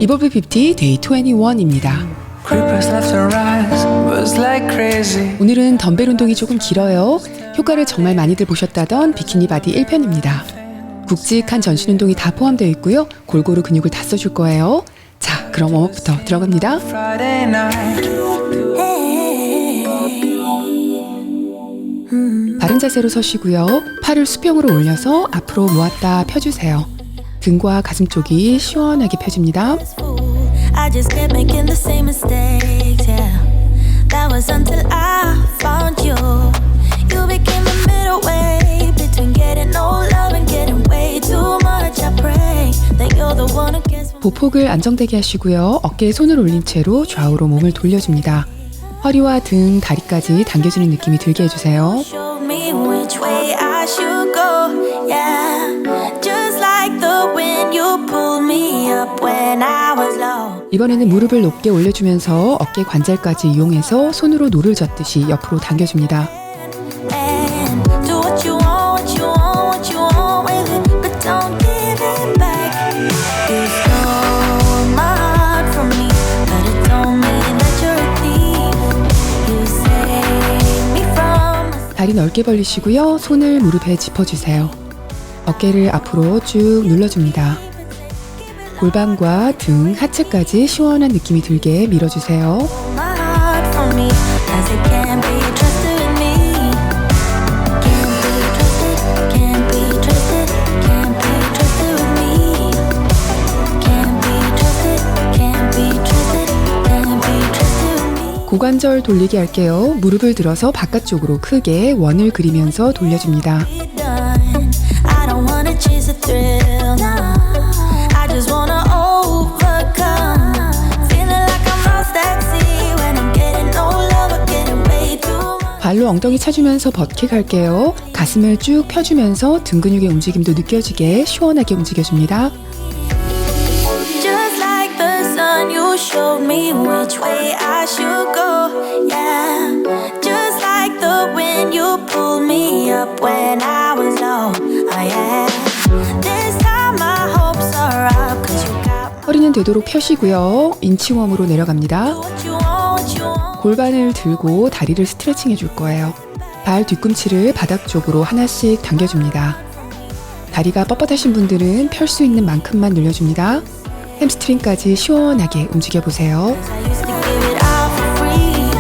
이볼브 50 데이 21입니다. 오늘은 덤벨 운동이 조금 길어요. 효과를 정말 많이들 보셨다던 비키니 바디 1편입니다. 굵직한 전신 운동이 다 포함되어 있고요. 골고루 근육을 다 써줄 거예요. 자, 그럼 웜업부터 들어갑니다. 바른 자세로 서시고요. 팔을 수평으로 올려서 앞으로 모았다 펴주세요. 등과 가슴 쪽이 시원하게 펴집니다. I just kept making the same mistakes, yeah. That was until I found you. You became the middle way between getting no love and getting way too much. I pray that you're the one who gets. 보폭을 안정되게 하시고요. 어깨에 손을 올린 채로 좌우로 몸을 돌려줍니다. 허리와 등, 다리까지 당겨주는 느낌이 들게 해주세요. Show me which way I should go, yeah. Just like the wind you pulled me up when I was low. 이번에는 무릎을 높게 올려주면서 어깨 관절까지 이용해서 손으로 노를 젓듯이 옆으로 당겨줍니다. And do what you want, what you want, what you want with it, but don't give it back. You stole my heart from me, but it don't mean that you're a thief. You saved me from. 다리 넓게 벌리시고요. 손을 무릎에 짚어주세요. 어깨를 앞으로 쭉 눌러줍니다. 골반과 등, 하체까지 시원한 느낌이 들게 밀어주세요. My heart from me, 'cause it can't be trusted with me. Can't be trusted, can't be trusted, can't be trusted with me. Can't be trusted, can't be trusted, can't be trusted with me. 고관절 돌리기 할게요. 무릎을 들어서 바깥쪽으로 크게 원을 그리면서 돌려줍니다. Be done. I don't wanna chase a thrill, no. I just wanna overcome. Feeling like I'm lost at sea when I'm getting no love or getting way too much. 발로 엉덩이 차주면서 버킥 할게요. 가슴을 쭉 펴주면서 등 근육의 움직임도 느껴지게 시원하게 움직여줍니다. Just like the sun, you showed me which way I should go, yeah. Just like the wind, you pulled me up when I was low, oh yeah. This time my hopes are up, 'cause you got 허리는 되도록 펴시고요. 인치웜으로 내려갑니다. what you want, what you want. 골반을 들고 다리를 스트레칭 해줄 거예요. 발 뒤꿈치를 바닥 쪽으로 하나씩 당겨줍니다. 다리가 뻣뻣하신 분들은 펼 수 있는 만큼만 늘려줍니다. 햄스트링까지 시원하게 움직여보세요. I used to give it all for free.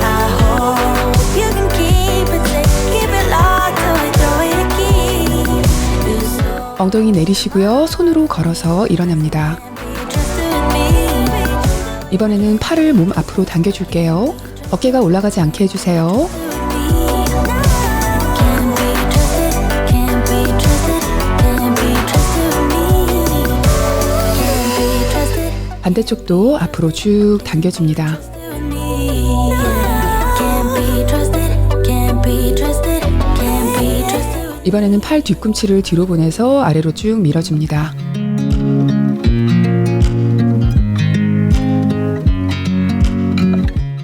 I hope you can keep it safe, keep it locked away, throw it a key. You so 엉덩이 내리시고요. 손으로 걸어서 일어납니다. trusted with me. 이번에는 팔을 몸 앞으로 당겨줄게요. 어깨가 올라가지 않게 해주세요. Can't be trusted, can't be trusted, can't be trusted with me. Can't be trusted 반대쪽도 앞으로 쭉 당겨줍니다. with me. Can't be trusted, can't be trusted, can't be trusted. 이번에는 팔 뒤꿈치를 뒤로 보내서 아래로 쭉 밀어줍니다.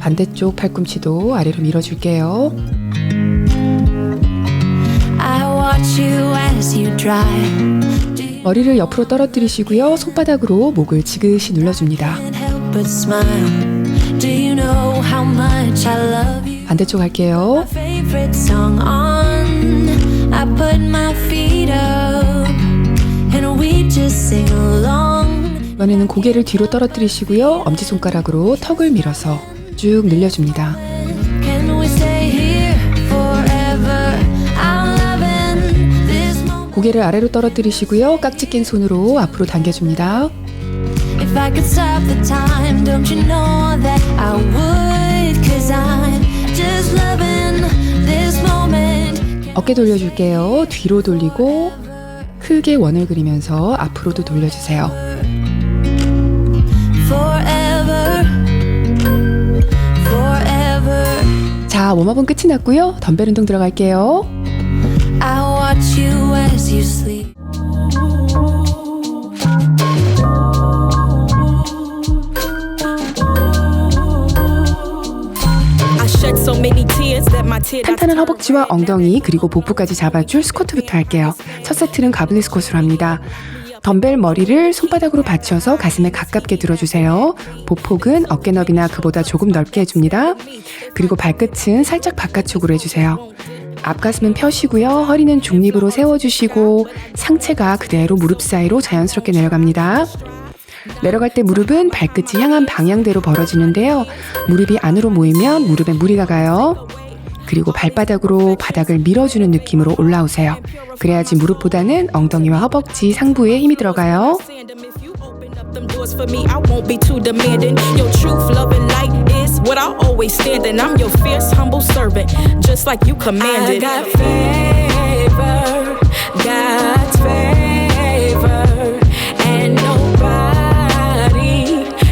반대쪽 팔꿈치도 아래로 밀어줄게요. I watch you as you drive. 머리를 옆으로 떨어뜨리시고요. 손바닥으로 목을 지그시 눌러줍니다. Can't help but smile. Do you know how much I love you? 반대쪽 할게요. Favorite song on. I put my feet up and we just sing along. 이번에는 고개를 뒤로 떨어뜨리시고요. 엄지손가락으로 턱을 밀어서 쭉 늘려줍니다. Can we stay here forever? I'm loving this moment. 고개를 아래로 떨어뜨리시고요. 깍지 낀 손으로 앞으로 당겨줍니다. If I could stop the time, don't you know that I would? 'Cause I'm just loving this moment. 어깨 돌려줄게요. 뒤로 돌리고 크게 원을 그리면서 앞으로도 돌려주세요. Forever, forever. 자, 웜업은 끝이 났고요. 덤벨 운동 들어갈게요. I watch you as you sleep. 탄탄한 허벅지와 엉덩이 그리고 복부까지 잡아줄 스쿼트부터 할게요. 첫 세트는 가블리 스쿼트로 합니다. 덤벨 머리를 손바닥으로 받쳐서 가슴에 가깝게 들어주세요. 보폭은 어깨너비나 그보다 조금 넓게 해줍니다. 그리고 발끝은 살짝 바깥쪽으로 해주세요. 앞가슴은 펴시고요. 허리는 중립으로 세워주시고 상체가 그대로 무릎 사이로 자연스럽게 내려갑니다. 내려갈 때 무릎은 발끝이 향한 방향대로 벌어지는데요. 무릎이 안으로 모이면 무릎에 무리가 가요. 그리고 발바닥으로 바닥을 밀어주는 느낌으로 올라오세요. 그래야지 무릎보다는 엉덩이와 허벅지 상부에 힘이 들어가요. Them doors for me, I won't be too demanding. Your truth, love, and light is what I always stand in. I'm your fierce, humble servant, just like you commanded. I got favor, God's favor, and nobody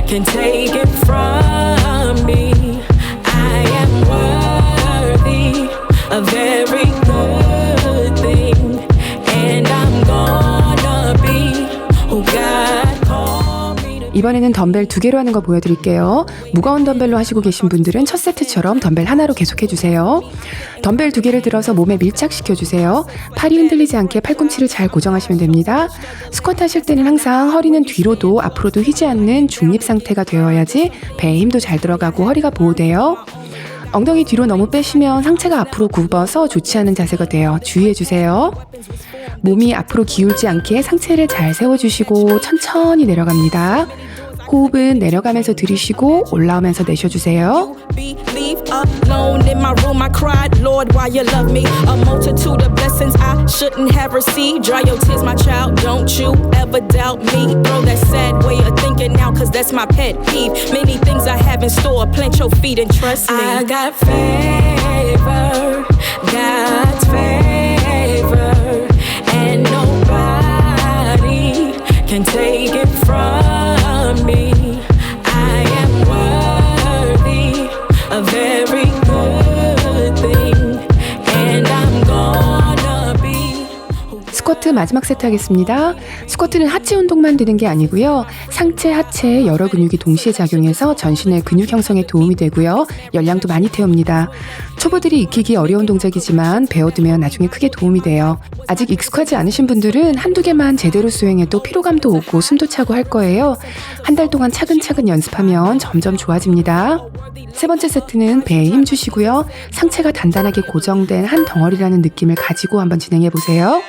can take it from me. I am worthy of every good thing, and I'm gonna be who God. 이번에는 덤벨 2개로 하는 거 보여드릴게요. 무거운 덤벨로 하시고 계신 분들은 첫 세트처럼 덤벨 하나로 계속해주세요. 덤벨 2개를 들어서 몸에 밀착시켜주세요. 팔이 흔들리지 않게 팔꿈치를 잘 고정하시면 됩니다. 스쿼트 하실 때는 항상 허리는 뒤로도 앞으로도 휘지 않는 중립 상태가 되어야지 배에 힘도 잘 들어가고 허리가 보호돼요. 엉덩이 뒤로 너무 빼시면 상체가 앞으로 굽어서 좋지 않은 자세가 돼요. 주의해주세요. 몸이 앞으로 기울지 않게 상체를 잘 세워주시고 천천히 내려갑니다. 호흡은 내려가면서 들이쉬고 올라오면서 내쉬어주세요. Alone in my room, I cried, Lord, why you love me? A multitude of blessings I shouldn't have received. Dry your tears, my child, don't you ever doubt me. Throw that sad way of thinking now, cause that's my pet peeve. Many things I have in store, plant your feet and trust me. I got favor, God's favor, and nobody can take it from me. I am worthy of every good thing, and I'm gonna be. 스쿼트 마지막 세트 하겠습니다. 스쿼트는 하체 운동만 되는 게 아니고요. 상체, 하체 여러 근육이 동시에 작용해서 전신의 근육 형성에 도움이 되고요. 열량도 많이 태웁니다. 초보들이 익히기 어려운 동작이지만 배워두면 나중에 크게 도움이 돼요. 아직 익숙하지 않으신 분들은 한두 개만 제대로 수행해도 피로감도 오고 숨도 차고 할 거예요. 한 달 동안 차근차근 연습하면 점점 좋아집니다. 세 번째 세트는 배에 힘 주시고요. 상체가 단단하게 고정된 한 덩어리라는 느낌을 가지고 한번 진행해 보세요.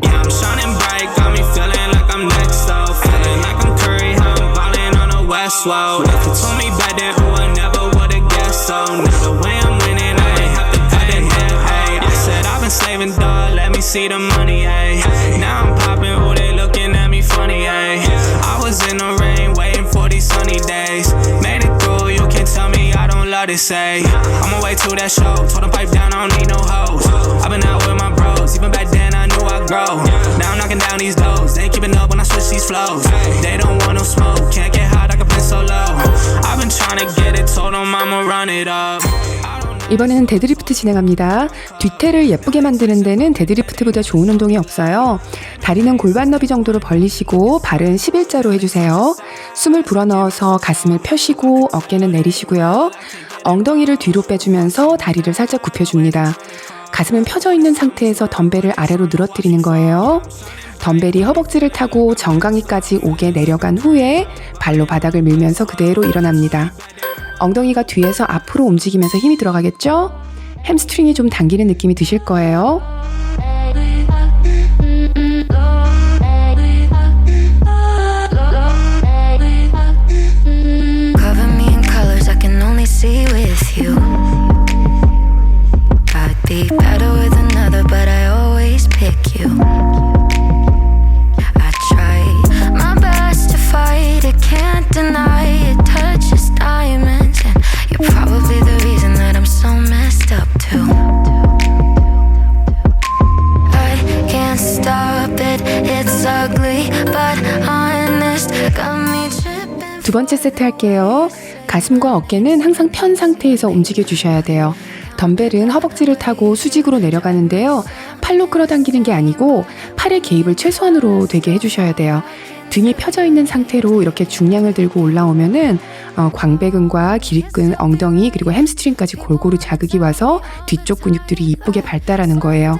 Yeah, I'm shining bright, got me feeling like I'm next, so feeling like I'm Curry, how I'm ballin' on the West Wall. If you told me back then, ooh, I never would've guessed, so now the way I'm winning, I ain't have to cut it here, hey. I said I've been saving, dog, let me see the money, hey. Now I'm popping, ooh, they looking at me funny, hey. I was in the rain, waiting for these sunny days. Made it through, you can't tell me I don't love this, say. On my way to that show, told them pipe down, I don't need no hoes. I've been out with my bros, even back then I knew I'd grow. Now I'm knocking down these doors, they ain't keeping up when I switch these flows. They don't want no smoke, can't get hot, I can play so low. I've been trying to get it, told them I'ma run it up. 이번에는 데드리프트 진행합니다. 뒤태를 예쁘게 만드는 데는 데드리프트보다 좋은 운동이 없어요. 다리는 골반 너비 정도로 벌리시고 발은 11자로 해주세요. 숨을 불어넣어서 가슴을 펴시고 어깨는 내리시고요. 엉덩이를 뒤로 빼주면서 다리를 살짝 굽혀줍니다. 가슴은 펴져 있는 상태에서 덤벨을 아래로 늘어뜨리는 거예요. 덤벨이 허벅지를 타고 정강이까지 오게 내려간 후에 발로 바닥을 밀면서 그대로 일어납니다. 엉덩이가 뒤에서 앞으로 움직이면서 힘이 들어가겠죠? 햄스트링이 좀 당기는 느낌이 드실 거예요. Cover me in colors I can only see with you. I'd be better with another, but I always pick you. I try my best to fight it, can't deny it. Touches diamonds, and you're probably the reason that I'm so messed up too. I can't stop it, it's ugly but honest. Got me tripping. 두 번째 세트 할게요. 가슴과 어깨는 항상 편 상태에서 움직여 주셔야 돼요. 덤벨은 허벅지를 타고 수직으로 내려가는데요. 팔로 끌어당기는 게 아니고 팔의 개입을 최소한으로 되게 해주셔야 돼요. 등이 펴져 있는 상태로 이렇게 중량을 들고 올라오면은 광배근과 기립근, 엉덩이 그리고 햄스트링까지 골고루 자극이 와서 뒤쪽 근육들이 이쁘게 발달하는 거예요.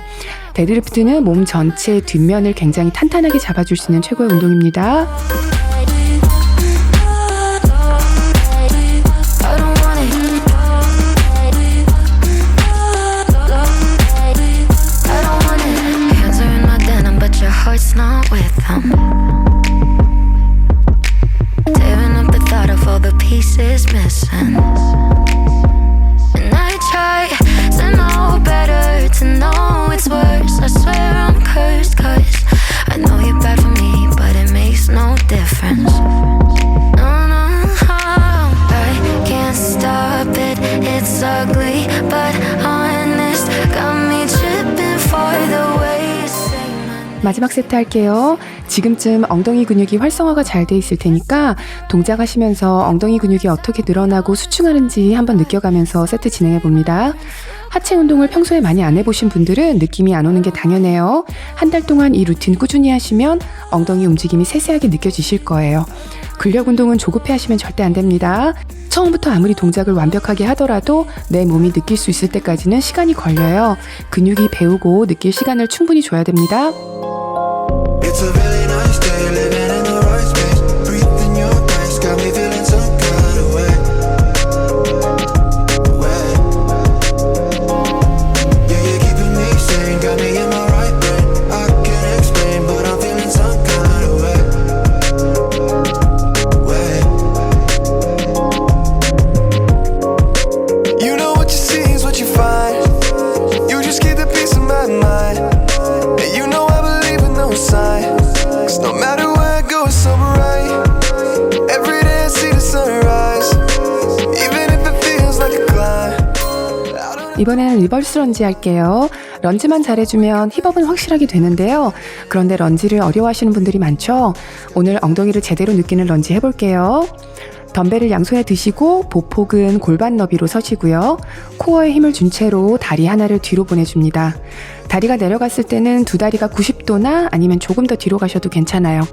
데드리프트는 몸 전체의 뒷면을 굉장히 탄탄하게 잡아줄 수 있는 최고의 운동입니다. Heart's not with them. Tearing up the thought of all the pieces missing. And I try to know better, to know it's worse. I swear I'm cursed, cause I know you're bad for me, but it makes no difference. No, no, I can't stop it, it's ugly, but honest. Got me tripping for the way. 마지막 세트 할게요. 지금쯤 엉덩이 근육이 활성화가 잘 돼 있을 테니까 동작하시면서 엉덩이 근육이 어떻게 늘어나고 수축하는지 한번 느껴가면서 세트 진행해 봅니다. 하체 운동을 평소에 많이 안 해보신 분들은 느낌이 안 오는 게 당연해요. 한 달 동안 이 루틴 꾸준히 하시면 엉덩이 움직임이 세세하게 느껴지실 거예요. 근력 운동은 조급해 하시면 절대 안 됩니다. 처음부터 아무리 동작을 완벽하게 하더라도 내 몸이 느낄 수 있을 때까지는 시간이 걸려요. 근육이 배우고 느낄 시간을 충분히 줘야 됩니다. It's a really nice day, living in the right space. Breathing your grace, got me feeling some kind of way. Yeah, you're keeping me sane, got me in my right brain. I can't explain, but I'm feeling some kind of way. You know what you see is what you find. You just keep the peace of my mind. And you know I believe in those signs. Cause no matter where I go, it's so bright. Every day I see the sunrise. Even if it feels like a climb. 이번에는 리버스 런지 할게요. 런지만 잘해주면 힙업은 확실하게 되는데요. 그런데 런지를 어려워하시는 분들이 많죠. 오늘 엉덩이를 제대로 느끼는 런지 해볼게요. 덤벨을 양손에 드시고 보폭은 골반 너비로 서시고요. 코어에 힘을 준 채로 다리 하나를 뒤로 보내줍니다. 다리가 내려갔을 때는 두 다리가 90도나 아니면 조금 더 뒤로 가셔도 괜찮아요.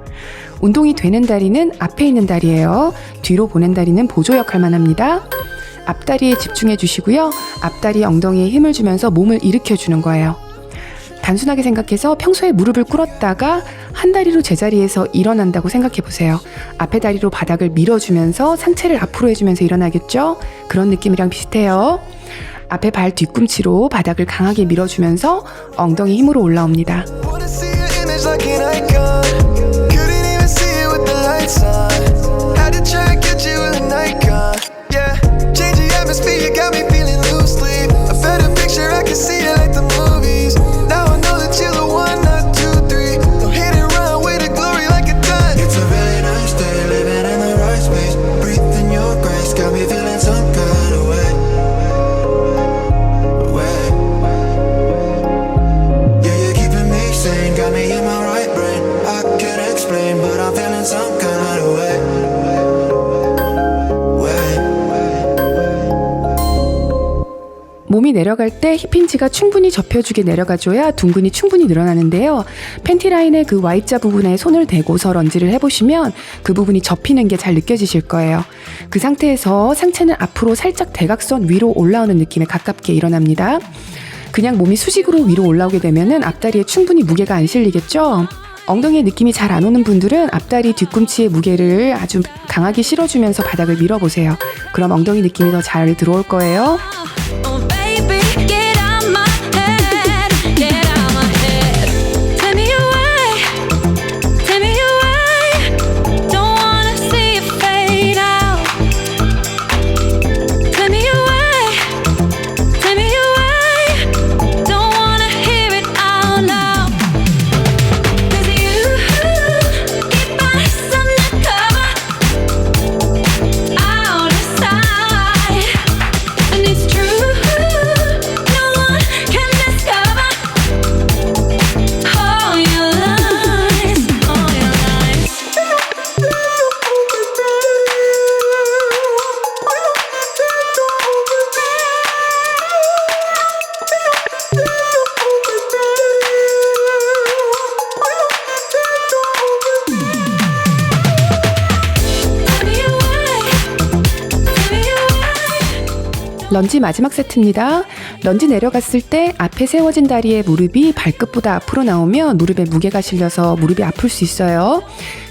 운동이 되는 다리는 앞에 있는 다리예요. 뒤로 보낸 다리는 보조 역할만 합니다. 앞다리에 집중해 주시고요. 앞다리 엉덩이에 힘을 주면서 몸을 일으켜 주는 거예요. 단순하게 생각해서 평소에 무릎을 꿇었다가 한 다리로 제자리에서 일어난다고 생각해 보세요. 앞에 다리로 바닥을 밀어주면서 상체를 앞으로 해주면서 일어나겠죠? 그런 느낌이랑 비슷해요. 앞에 발 뒤꿈치로 바닥을 강하게 밀어주면서 엉덩이 힘으로 올라옵니다. Wanna see your image like an icon. Couldn't even see it with the lights on. Had to try and get you with an icon. Yeah, change the atmosphere, you got me feeling loosely. A better picture, I can see it like the movies. Now I know that you're the one, not 2, 3. Don't hit and run with the glory like a gun. It's a really nice day, living in the right space. Breathing your grace, got me feeling some kind of way. Yeah, you're keeping me sane, got me in my right brain. I can't explain, but I'm feeling some kind of way. 몸이 내려갈 때 힙힌지가 충분히 접혀주게 내려가줘야 둥근이 충분히 늘어나는데요. 팬티 라인의 그 Y자 부분에 손을 대고서 런지를 해보시면 그 부분이 접히는 게 잘 느껴지실 거예요. 그 상태에서 상체는 앞으로 살짝 대각선 위로 올라오는 느낌에 가깝게 일어납니다. 그냥 몸이 수직으로 위로 올라오게 되면은 앞다리에 충분히 무게가 안 실리겠죠? 엉덩이에 느낌이 잘 안 오는 분들은 앞다리 뒤꿈치의 무게를 아주 강하게 실어주면서 바닥을 밀어보세요. 그럼 엉덩이 느낌이 더 잘 들어올 거예요. Oh baby, get out my head, get out my head. Take me away, take me away. Don't wanna see you fade out. Take me away, take me away. Don't wanna hear it out loud. 'Cause you keep us undercover, out of sight. And it's true. 런지 마지막 세트입니다. 런지 내려갔을 때 앞에 세워진 다리에 무릎이 발끝보다 앞으로 나오면 무릎에 무게가 실려서 무릎이 아플 수 있어요.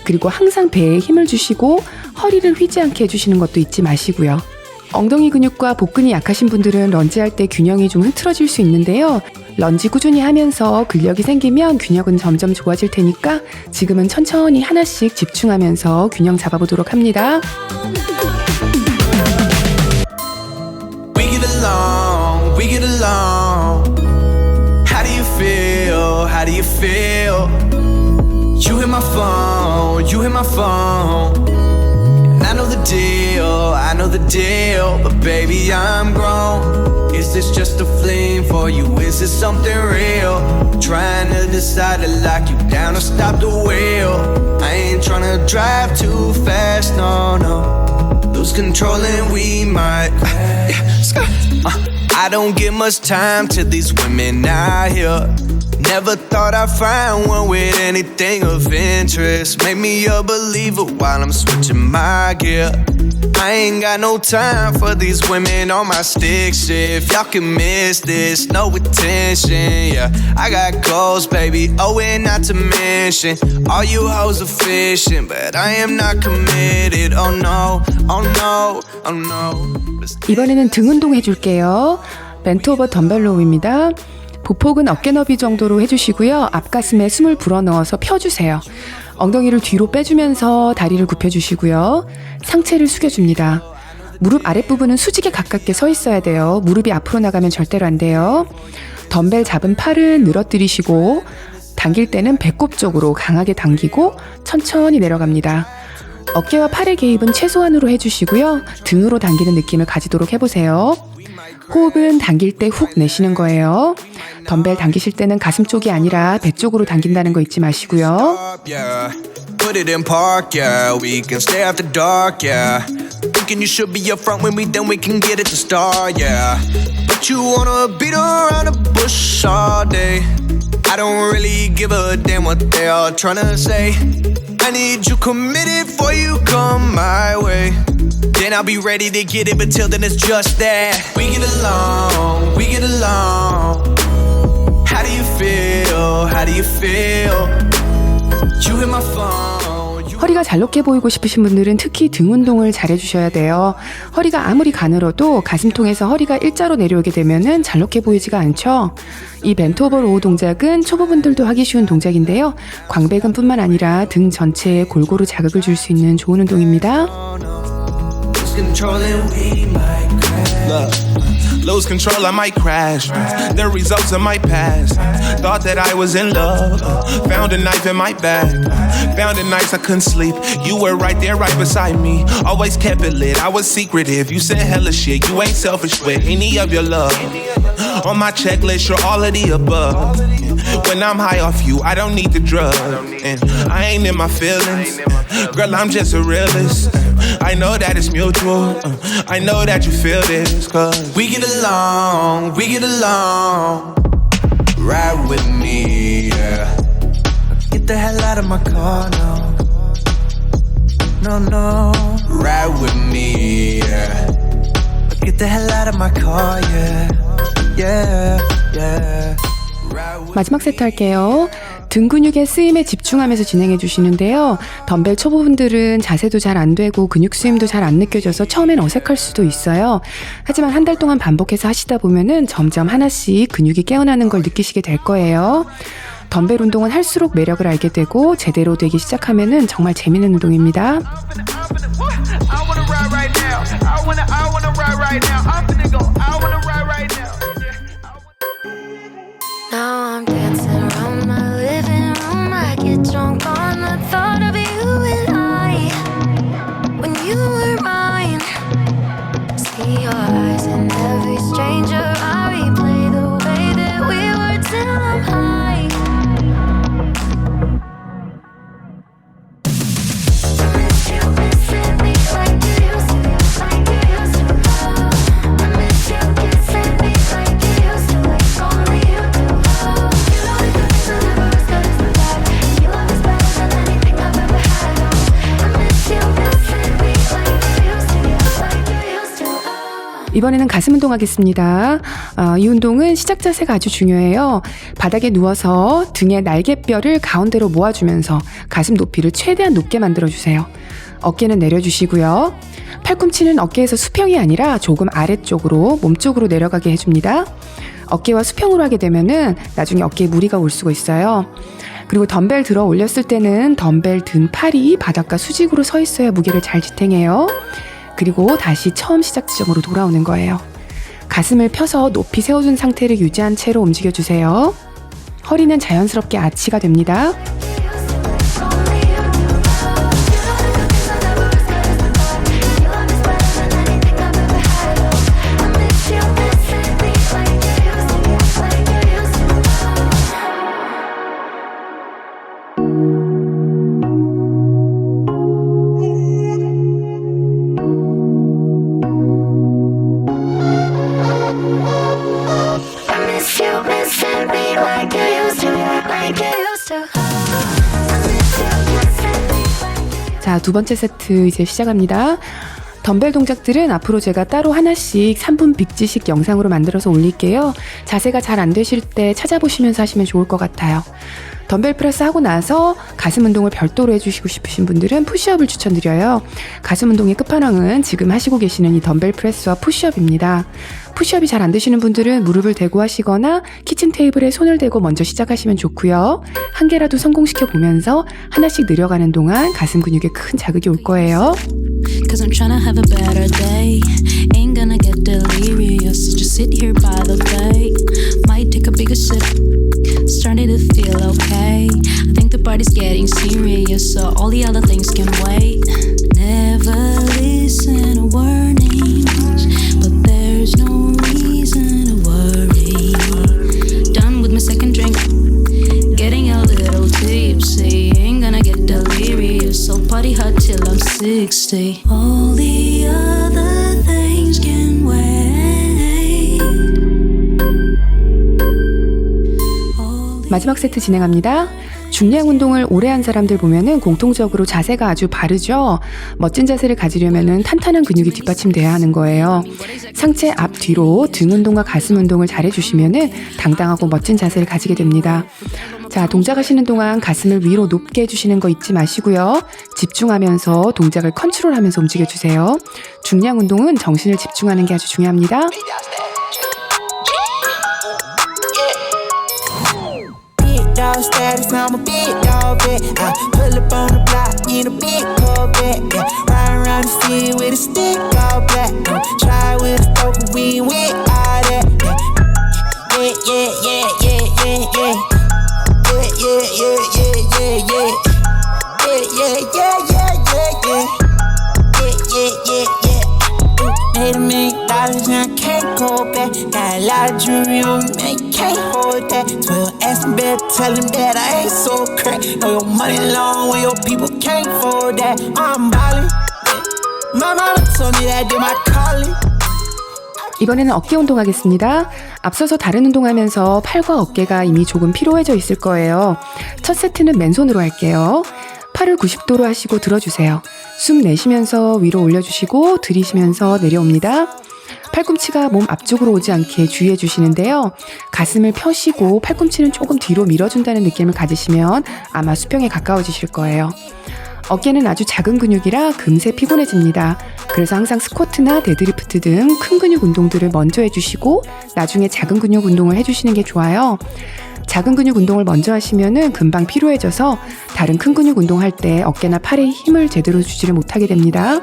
그리고 항상 배에 힘을 주시고 허리를 휘지 않게 해주시는 것도 잊지 마시고요. 엉덩이 근육과 복근이 약하신 분들은 런지할 때 균형이 좀 흐트러질 수 있는데요. 런지 꾸준히 하면서 근력이 생기면 균형은 점점 좋아질 테니까 지금은 천천히 하나씩 집중하면서 균형 잡아보도록 합니다. We get along. How do you feel? How do you feel? You hit my phone, you hit my phone. And I know the deal, but baby, I'm grown. Is this just a fling for you? Is this something real? Trying to decide to lock you down or stop the wheel. I ain't tryna drive too fast, no. Lose control and we might I don't give much time to these women out here. Never thought I'd find one with anything of interest. Make me a believer while I'm switching my gear. I ain't got no time for these women on my stick shit. If y'all can miss this, no attention, yeah. I got goals, baby, oh, and not to mention all you hoes are fishing, but I am not committed, oh no, oh no, oh no. 이번에는 등 운동 해줄게요. 벤트 오버 덤벨 로우입니다. 보폭은 어깨 너비 정도로 해주시고요. 앞가슴에 숨을 불어넣어서 펴주세요. 엉덩이를 뒤로 빼주면서 다리를 굽혀주시고요. 상체를 숙여줍니다. 무릎 아랫부분은 수직에 가깝게 서 있어야 돼요. 무릎이 앞으로 나가면 절대로 안 돼요. 덤벨 잡은 팔은 늘어뜨리시고 당길 때는 배꼽 쪽으로 강하게 당기고 천천히 내려갑니다. 어깨와 팔의 개입은 최소한으로 해주시고요. 등으로 당기는 느낌을 가지도록 해보세요. 호흡은 당길 때 훅 내쉬는 거예요. 덤벨 당기실 때는 가슴 쪽이 아니라 배 쪽으로 당긴다는 거 잊지 마시고요. Put it in park, yeah. We can stay after dark, yeah. Thinking you should be up front with me, then we can get it to start, yeah. But you wanna beat around the bush all day. I don't really give a damn what they all tryna say. I need you committed before you come my way. Then I'll be ready to get it, but till then it's just that. We get along, we get along. How do you feel? How do you feel? You hit my phone. 허리가 잘록해 보이고 싶으신 분들은 특히 등 운동을 잘 해주셔야 돼요. 허리가 아무리 가늘어도 가슴통에서 허리가 일자로 내려오게 되면은 잘록해 보이지가 않죠. 이 벤트 오버 로우 동작은 초보분들도 하기 쉬운 동작인데요. 광배근뿐만 아니라 등 전체에 골고루 자극을 줄 수 있는 좋은 운동입니다. Lose control, I might crash. The results of my past. Thought that I was in love. Found a knife in my bag. Found it nice, I couldn't sleep. You were right there, right beside me. Always kept it lit, I was secretive. You said hella shit, you ain't selfish with any of your love. On my checklist, you're all of the above. When I'm high off you, I don't need the drug. And I ain't in my feelings. Girl, I'm just a realist. I know that it's mutual. I know that you feel this, cause we get along, we get along. Ride with me, yeah. Get the hell out of my car, no. No, no. Ride with me, yeah. Get the hell out of my car, yeah. Yeah, yeah. 마지막 세트 할게요. 등 근육의 쓰임에 집중하면서 진행해 주시는데요. 덤벨 초보분들은 자세도 잘 안 되고 근육 쓰임도 잘 안 느껴져서 처음엔 어색할 수도 있어요. 하지만 한 달 동안 반복해서 하시다 보면은 점점 하나씩 근육이 깨어나는 걸 느끼시게 될 거예요. 덤벨 운동은 할수록 매력을 알게 되고 제대로 되기 시작하면은 정말 재밌는 운동입니다. Now I'm dancing around my living room. I get drunk on the thought of you and I. When you were mine, see your eyes in every stranger. I replay the way that we were till I'm high. I miss you kissing me like you used to, like you used to. I miss you kissing me like you used to, like only you do. 이번에는 가슴 운동하겠습니다. 이 운동은 시작 자세가 아주 중요해요. 바닥에 누워서 등의 날개뼈를 가운데로 모아주면서 가슴 높이를 최대한 높게 만들어주세요. 어깨는 내려주시고요. 팔꿈치는 어깨에서 수평이 아니라 조금 아래쪽으로 몸쪽으로 내려가게 해줍니다. 어깨와 수평으로 하게 되면은 나중에 어깨에 무리가 올 수가 있어요. 그리고 덤벨 들어 올렸을 때는 덤벨 든 팔이 바닥과 수직으로 서 있어야 무게를 잘 지탱해요. 그리고 다시 처음 시작 지점으로 돌아오는 거예요. 가슴을 펴서 높이 세워준 상태를 유지한 채로 움직여주세요. 허리는 자연스럽게 아치가 됩니다. 자, 두 번째 세트 이제 시작합니다. 덤벨 동작들은 앞으로 제가 따로 하나씩 3분 빅지식 영상으로 만들어서 올릴게요. 자세가 잘 안 되실 때 찾아보시면서 하시면 좋을 것 같아요. 덤벨 프레스 하고 나서 가슴 운동을 별도로 해주시고 싶으신 분들은 푸시업을 추천드려요. 가슴 운동의 끝판왕은 지금 하시고 계시는 이 덤벨 프레스와 푸시업입니다. 푸시업이 잘 안 되시는 분들은 무릎을 대고 하시거나 키친 테이블에 손을 대고 먼저 시작하시면 좋고요. 한 개라도 성공시켜 보면서 하나씩 늘려가는 동안 가슴 근육에 큰 자극이 올 거예요. Cause I'm tryna have a better day. Ain't gonna get delirious. Just sit here by the bay. Might take a bigger sip. Starting to feel okay. I think the party's getting serious, so all the other things can wait. Never listen to warnings, but there's no reason to worry. Done with my second drink. Getting a little tipsy. Ain't gonna get delirious, so party hard till I'm 60. All the other things can wait. 마지막 세트 진행합니다. 중량 운동을 오래 한 사람들 보면은 공통적으로 자세가 아주 바르죠. 멋진 자세를 가지려면은 탄탄한 근육이 뒷받침돼야 하는 거예요. 상체 앞 뒤로 등 운동과 가슴 운동을 잘 해주시면은 당당하고 멋진 자세를 가지게 됩니다. 자, 동작하시는 동안 가슴을 위로 높게 해주시는 거 잊지 마시고요. 집중하면서 동작을 컨트롤하면서 움직여주세요. 중량 운동은 정신을 집중하는 게 아주 중요합니다. Dog status, I'm a big dog vet. I pull up on the block in a big Corvette. Yeah, ride around the city with a stick all black. Try with a stroke, but we ain't with all that. Yeah, yeah, yeah, yeah, yeah, yeah. Yeah, yeah, yeah, yeah, yeah, yeah. Yeah, yeah, yeah, yeah, yeah, yeah. Yeah, yeah, yeah, yeah. Made $1 million and I can't go back. Got a lot of jewelry on me, man, you can't hold that. 12 asking better, tell him that I ain't so crack. Know your money long when your people can't afford that. I'm ballin', yeah. My mama told me that did my calling. 이번에는 어깨 운동하겠습니다. 앞서서 다른 운동하면서 팔과 어깨가 이미 조금 피로해져 있을 거예요. 첫 세트는 맨손으로 할게요. 팔을 90도로 하시고 들어주세요. 숨 내쉬면서 위로 올려주시고 들이쉬면서 내려옵니다. 팔꿈치가 몸 앞쪽으로 오지 않게 주의해 주시는데요. 가슴을 펴시고 팔꿈치는 조금 뒤로 밀어준다는 느낌을 가지시면 아마 수평에 가까워지실 거예요. 어깨는 아주 작은 근육이라 금세 피곤해집니다. 그래서 항상 스쿼트나 데드리프트 등 큰 근육 운동들을 먼저 해주시고 나중에 작은 근육 운동을 해주시는 게 좋아요. 작은 근육 운동을 먼저 하시면은 금방 피로해져서 다른 큰 근육 운동할 때 어깨나 팔에 힘을 제대로 주지를 못하게 됩니다.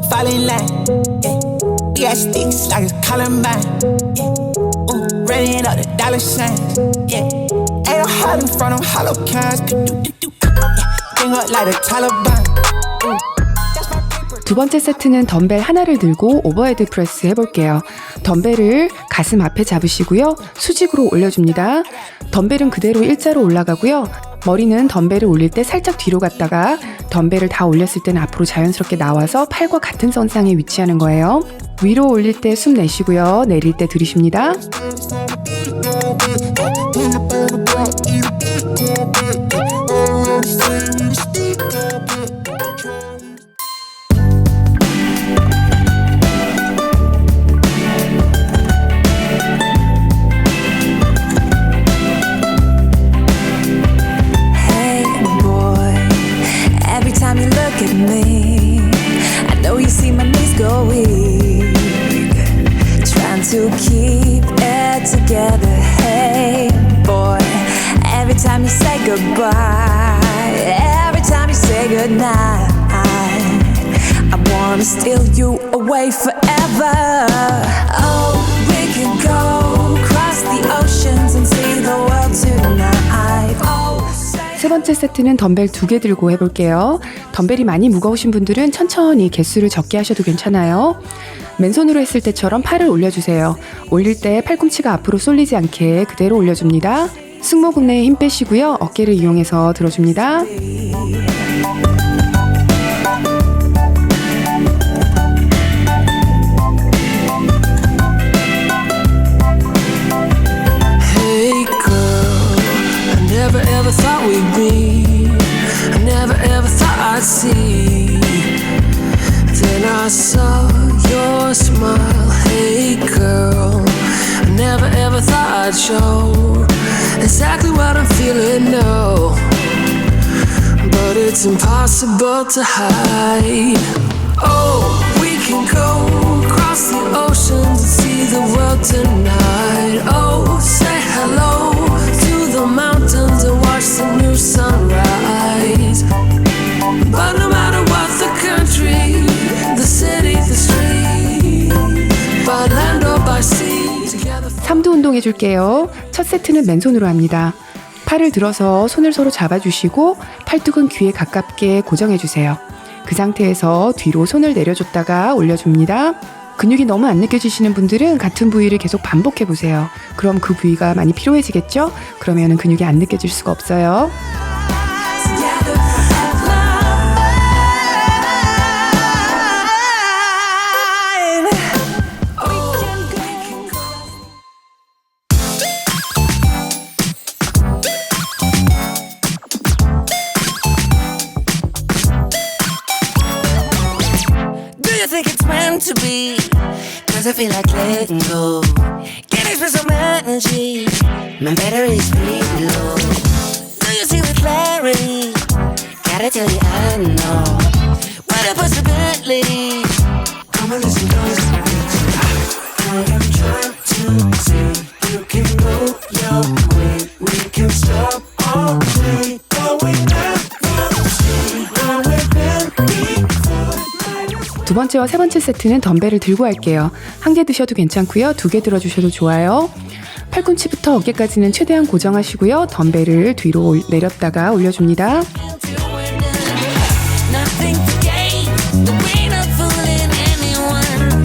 Fall in line, yeah. We got sticks like it's Columbine, yeah. Running up the dollar signs, yeah. Ain't no hiding from them hollow kinds. Yeah. Thing up like the Taliban. 두 번째 세트는 덤벨 하나를 들고 오버헤드 프레스 해볼게요. 덤벨을 가슴 앞에 잡으시고요. 수직으로 올려줍니다. 덤벨은 그대로 일자로 올라가고요. 머리는 덤벨을 올릴 때 살짝 뒤로 갔다가 덤벨을 다 올렸을 때는 앞으로 자연스럽게 나와서 팔과 같은 선상에 위치하는 거예요. 위로 올릴 때 숨 내쉬고요. 내릴 때 들이쉽니다. Hey boy, every time you look at me, I know you see my knees go weak. Trying to keep it together. Hey boy, every time you say goodbye, every time you say goodnight, I wanna steal you away forever. Oh, we can go across the oceans and see the world tonight. Oh, 세 번째 세트는 덤벨 2개 들고 해볼게요. 덤벨이 많이 무거우신 분들은 천천히 개수를 적게 하셔도 괜찮아요. 맨손으로 했을 때처럼 팔을 올려주세요. 올릴 때 팔꿈치가 앞으로 쏠리지 않게 그대로 올려줍니다. 승모근내에 힘 빼시고요. 어깨를 이용해서 들어줍니다. Hey girl, I never ever thought we'd be. I never ever thought I'd see. Then I saw your smile. Hey girl, I never ever thought I'd show exactly what I'm feeling now. But it's impossible to hide. Oh, we can go across the oceans and see the world tonight. Oh, say hello to the mountains and watch the new sunrise. But no matter what the country, the city, the street, by land or by sea, together. 3두 운동 해줄게요. 첫 세트는 맨손으로 합니다. 팔을 들어서 손을 서로 잡아주시고 팔뚝은 귀에 가깝게 고정해주세요. 그 상태에서 뒤로 손을 내려줬다가 올려줍니다. 근육이 너무 안 느껴지시는 분들은 같은 부위를 계속 반복해보세요. 그럼 그 부위가 많이 피로해지겠죠? 그러면 근육이 안 느껴질 수가 없어요. Do you think it's meant to be? Cause I feel like letting go. Can express some energy. My battery's pretty low. Do you see with clarity? Gotta tell you I know. What a possibility. Come on, listen close. I am trying to see. You can go your way. We can stop all day. But we never see where we've been before. 두 번째와 세 번째 세트는 덤벨을 들고 할게요. 한 개 드셔도 괜찮고요. 2개 들어주셔도 좋아요. 팔꿈치부터 어깨까지는 최대한 고정하시고요. 덤벨을 뒤로 내렸다가 올려줍니다. nothing to gain. The way not fooling anyone.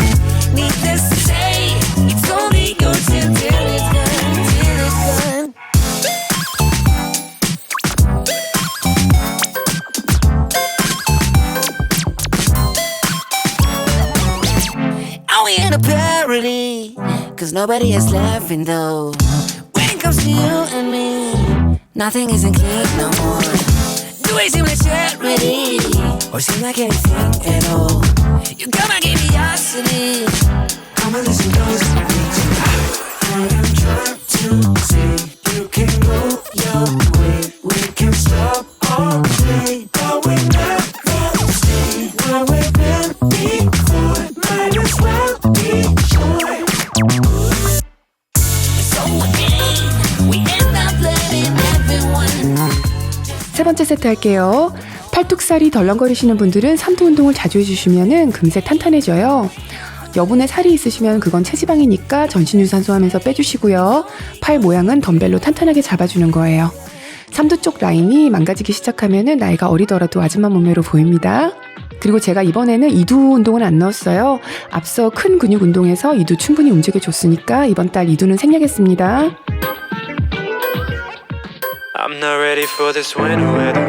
Needless to say, it's only yours until it's done, till it's done. Are we in a parody? Cause nobody is laughing though. When it comes to you and me, nothing isn't clean no more. Do I seem like charity? Or seem like anything at all? You got my curiosity. Come on, listen close. I am trying to see. You can go your way. We can stop all day. But we never see where we've been before. Might as well be sure. So again, we end up letting everyone. 세 번째 세트 할게요. 팔뚝살이 덜렁거리시는 분들은 3두 운동을 자주 해주시면 금세 탄탄해져요. 여분의 살이 있으시면 그건 체지방이니까 전신유산소 하면서 빼주시고요. 팔 모양은 덤벨로 탄탄하게 잡아주는 거예요. 3두 쪽 라인이 망가지기 시작하면 나이가 어리더라도 아줌마 몸매로 보입니다. 그리고 제가 이번에는 이두 운동은 안 넣었어요. 앞서 큰 근육 운동에서 이두 충분히 움직여줬으니까 이번 달 이두는 생략했습니다. I'm not ready for this winter weather.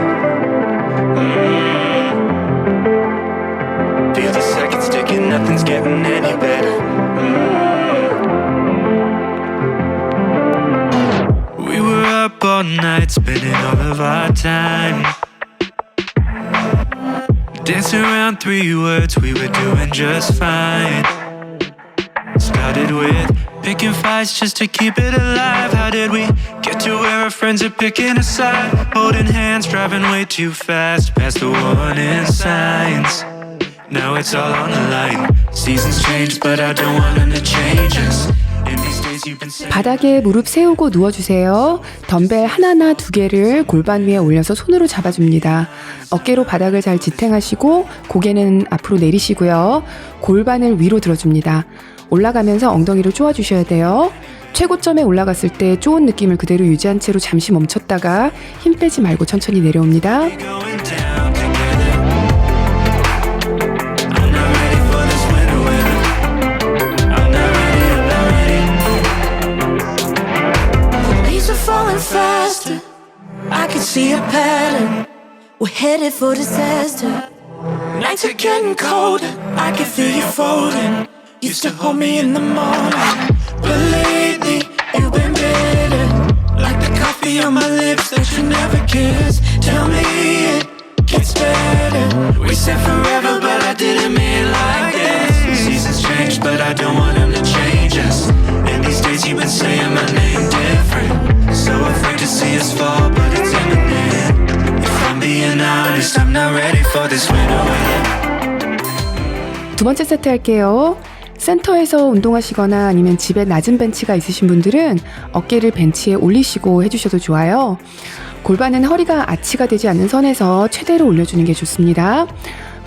Feel the seconds ticking, nothing's getting any better. We were up all night, spending all of our time dancing around 3 words, we were doing just fine. Started with picking fights just to keep it alive. How did we get to where our friends are picking a side? Holding hands, driving way too fast, past the warning signs. Now it's all on the line. Seasons change, but I don't want them to change us. In these days you've been saying 바닥에 무릎 세우고 누워주세요. 덤벨 하나나 2개를 골반 위에 올려서 손으로 잡아줍니다. 어깨로 바닥을 잘 지탱하시고 고개는 앞으로 내리시고요. 골반을 위로 들어줍니다. 올라가면서 엉덩이를 쪼아주셔야 돼요. 최고점에 올라갔을 때 쪼은 느낌을 그대로 유지한 채로 잠시 멈췄다가 힘 빼지 말고 천천히 내려옵니다. going down together. I'm not ready for this winter weather. I'm not ready. Leaves are falling faster. I can see a pattern. We're headed for disaster. Nights are getting colder. I can feel you folding. Used to hold me in the morning, but lately you've been bitter. Like the coffee on my lips that you never kiss. Tell me it gets better. We said forever, but I didn't mean it like this. Seasons change, but I don't want them to change us. And these days you've been saying my name different. So afraid to see us fall, but it's imminent. If I'm being honest, I'm not ready for this winter weather. 두 번째 세트 할게요. 센터에서 운동하시거나 아니면 집에 낮은 벤치가 있으신 분들은 어깨를 벤치에 올리시고 해주셔도 좋아요. 골반은 허리가 아치가 되지 않는 선에서 최대로 올려주는 게 좋습니다.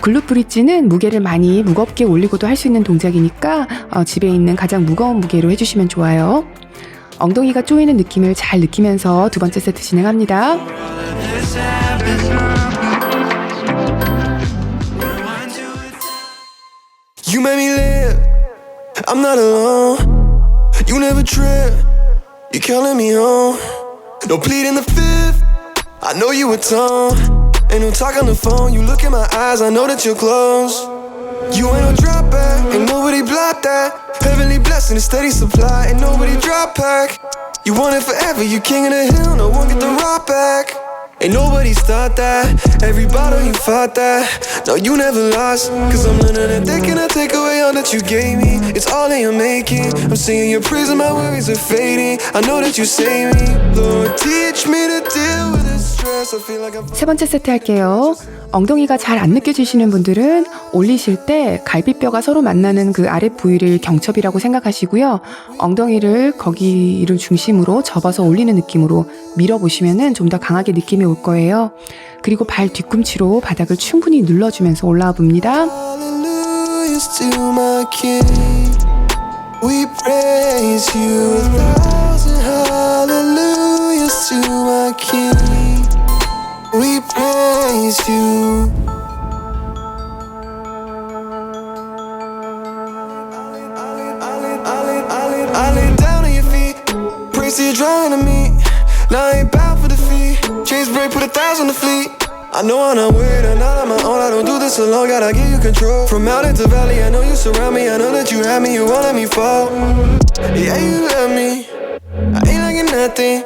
글룻 브릿지는 무게를 많이 무겁게 올리고도 할 수 있는 동작이니까 집에 있는 가장 무거운 무게로 해주시면 좋아요. 엉덩이가 쪼이는 느낌을 잘 느끼면서 두 번째 세트 진행합니다. You made me live. I'm not alone. You never trip. You're calling me home. No plead in the fifth. I know you were torn. Ain't no talk on the phone. You look in my eyes. I know that you're close. You ain't no drop back. Ain't nobody block that. Heavenly blessing, a steady supply. Ain't nobody drop back. You want it forever. You king of the hill. No one get the rock back. Ain't nobody start that. Every battle you fought that. No, you never lost. Cause I'm learning that they cannot take away all that you gave me. It's all that you're making. I'm singing your praise and my worries are fading. I know that you save me. Lord, teach me to deal with this stress. I feel like I'm 세 번째 세트 할게요. 엉덩이가 잘 안 느껴지시는 분들은 올리실 때 갈비뼈가 서로 만나는 그 아랫 부위를 경첩이라고 생각하시고요. 엉덩이를 거기를 중심으로 접어서 올리는 느낌으로 밀어보시면 좀 더 강하게 느낌이 올 거예요. 그리고 발 뒤꿈치로 바닥을 충분히 눌러주면서 올라와 봅니다. Hallelujahs to my King. We praise you 1,000 hallelujahs to my King. We praise you. I lay down at your feet. Praise to you drawing to me. Now I ain't bound for defeat. Chains break, put 1,000 to fleet. I know I'm not weird, I'm not on my own. I don't do this alone, gotta give you control. From mountain to valley, I know you surround me. I know that you have me, you won't let me fall. Yeah, you love me. I ain't liking nothing.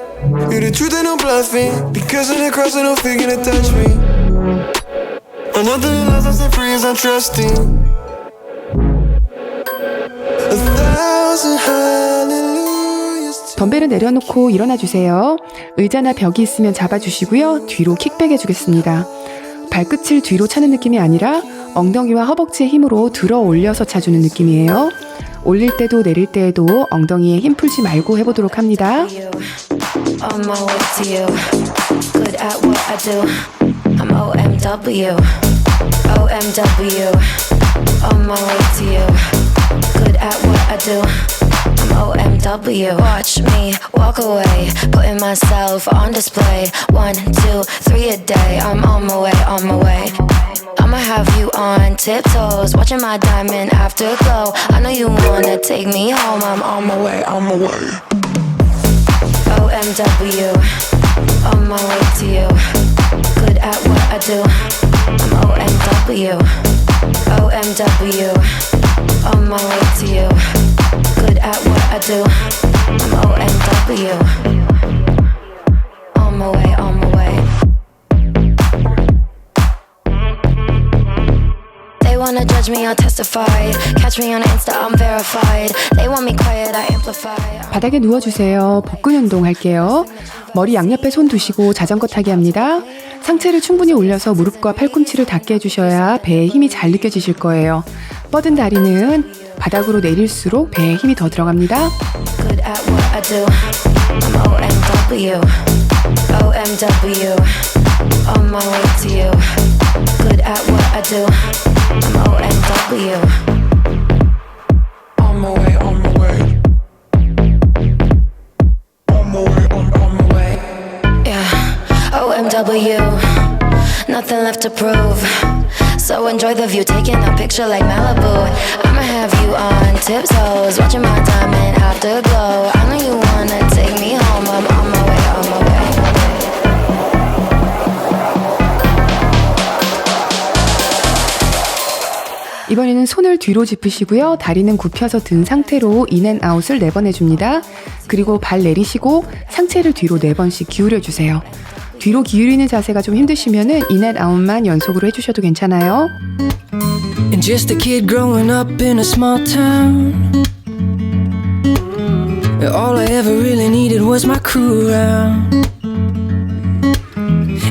You're the truth, ain't no bluffing. Because of the cross, ain't no figure to touch me. And nothing else, I'm set free as I'm trusting. 1,000 hallelujahs. 덤벨을 내려놓고 일어나 주세요. 의자나 벽이 있으면 잡아주시고요. 뒤로 킥백 해주겠습니다. 발끝을 뒤로 차는 느낌이 아니라 엉덩이와 허벅지의 힘으로 들어 올려서 차주는 느낌이에요. 올릴 때도 내릴 때에도 엉덩이에 힘 풀지 말고 해보도록 합니다. On my way to you, good at what I do. I'm OMW, OMW. On my way to you, good at what I do. I'm OMW. Watch me walk away, putting myself on display. 1, 2, 3 a day. I'm on my way, on my way. I'ma have you on tiptoes, watching my diamond afterglow. I know you wanna take me home. I'm on my way, on my way. OMW, on my way to you. Good at what I do. I'm OMW, OMW, on my way to you. Good at what I do. I'm OMW, on my way, on my way. They wanna judge me, I'll testify. Catch me on Insta, I'm verified. They want me quiet, I amplify. 바닥에 누워주세요. 복근 운동 할게요. 머리 양옆에 손 두시고 자전거 타기 합니다. 상체를 충분히 올려서 무릎과 팔꿈치를 닿게 해주셔야 배에 힘이 잘 느껴지실 거예요. 뻗은 다리는 바닥으로 내릴수록 배에 힘이 더 들어갑니다. Good at what I do. I'm OMW, OMW, on my way to you. Good at what I do. I'm OMW, On my way, on my way. On my way, on my way. yeah. OMW, nothing left to prove. So enjoy the view, taking a picture like Malibu. I'ma have you on tiptoes, watching my diamond afterglow. I know you wanna take me home. I'm on my way, on my way. 이번에는 손을 뒤로 짚으시고요. 다리는 굽혀서 든 상태로 인앤아웃을 4번 해줍니다. 그리고 발 내리시고 상체를 뒤로 4번씩 기울여주세요. 뒤로 기울이는 자세가 좀 힘드시면은 인앤아웃만 연속으로 해주셔도 괜찮아요. And just a kid growing up in a small town. All I ever really needed was my crew around.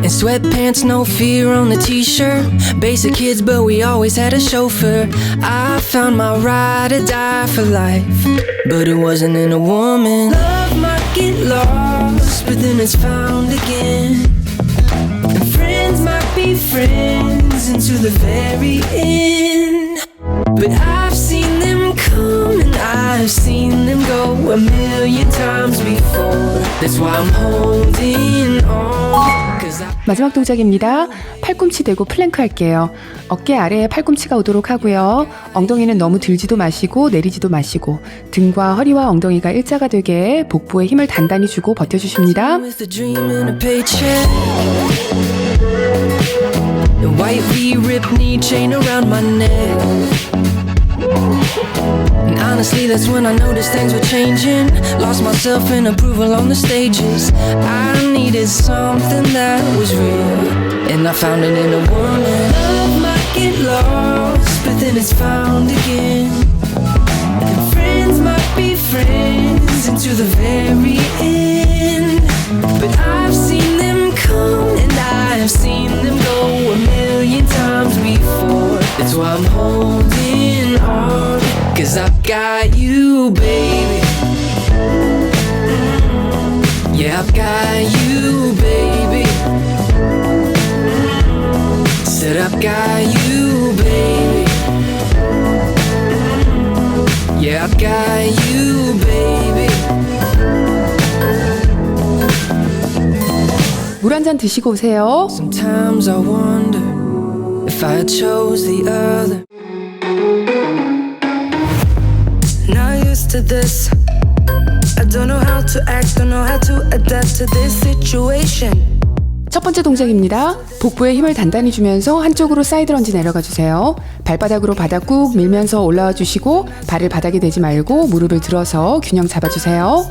And sweatpants, no fear on the t-shirt. Basic kids, but we always had a chauffeur. I found my ride or die for life, but it wasn't in a woman. Love might get lost, but then it's found again. And friends might be friends until the very end. But I've seen them come and I've seen them go a million times before. That's why I'm holding on. 마지막 동작입니다. 팔꿈치 대고 플랭크 할게요. 어깨 아래에 팔꿈치가 오도록 하고요. 엉덩이는 너무 들지도 마시고 내리지도 마시고 등과 허리와 엉덩이가 일자가 되게 복부에 힘을 단단히 주고 버텨주십니다. White V-ripped knee chain around my neck. And honestly, that's when I noticed things were changing. Lost myself in approval on the stages. I needed something that was real, and I found it in a woman. Love might get lost, but then it's found again. And friends might be friends until the very end. But I've seen them come and I've seen them go a million times before. That's why I'm holding on, 'cause I've got you, baby. Yeah, I've got you, baby. Said I've got you, baby. Yeah, I've got you, baby. 물 한 잔 드시고 오세요. Sometimes I wonder if I chose the other. Not used to this. I don't know how to act, don't know how to adapt to this situation. 첫 번째 동작입니다. 복부에 힘을 단단히 주면서 한쪽으로 사이드 런지 내려가 주세요. 발바닥으로 바닥 꾹 밀면서 올라와 주시고 발을 바닥에 대지 말고 무릎을 들어서 균형 잡아주세요.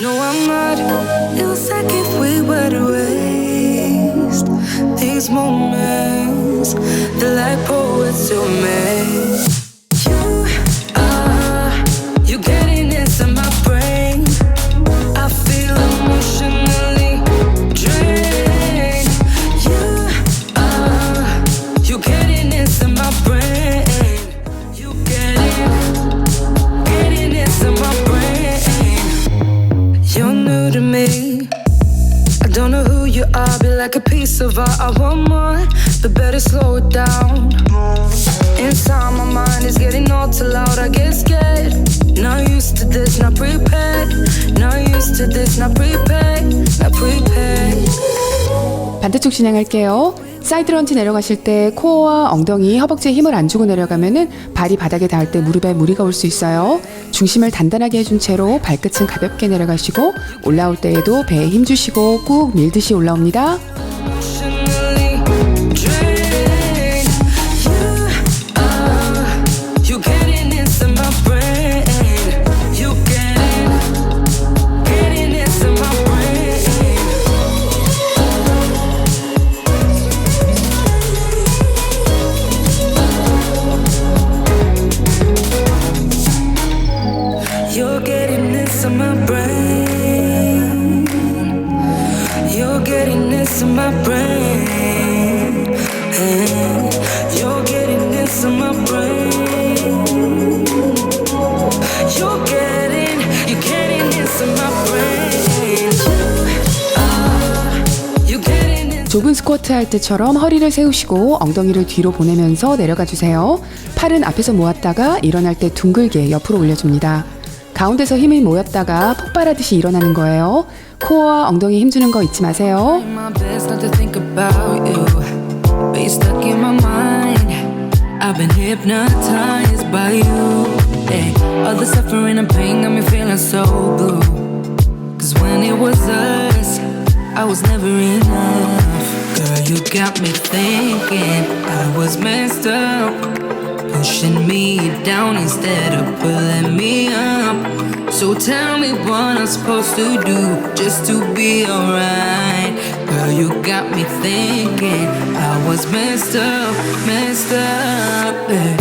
No, I'm not. Feels like if we were to waste these moments, they're like poets to me. You getting inside my brain. I feel emotionally drained. You getting inside my brain. You getting inside my brain. You're new to me. I don't know who you are, be like a piece of art. I want more, but better slow it down. Inside my mind is getting all too loud. I get scared, not used to this, not prepared. Not used to this, not prepared. Not prepared. 반대쪽 진행할게요. 사이드 런지 내려가실 때 코어와 엉덩이, 허벅지에 힘을 안 주고 내려가면은 발이 바닥에 닿을 때 무릎에 무리가 올 수 있어요. 중심을 단단하게 해준 채로 발끝은 가볍게 내려가시고 올라올 때에도 배에 힘 주시고 꾹 밀듯이 올라옵니다. Emotionally drained. You getting into my brain. You getting into my brain. You're getting into my brain. You're getting into my brain. You're getting into my brain. You're getting into my brain. You getting into 좁은 스쿼트 할 때처럼 허리를 세우시고 엉덩이를 뒤로 보내면서 내려가 주세요. 팔은 앞에서 모았다가 일어날 때 둥글게 옆으로 올려줍니다. 가운데서 힘이 모였다가 폭발하듯이 일어나는 거예요. 코어와 엉덩이 힘주는 거 잊지 마세요. my best not to think about you, but you're stuck in my mind. I've been hypnotized by you. Hey, all the suffering and pain got me feeling so blue. 'Cause when it was us, I was never enough. Girl, you got me thinking I was messed up, pushing me down instead of pulling me up. So tell me what I'm supposed to do just to be alright. Girl, you got me thinking I was messed up, yeah.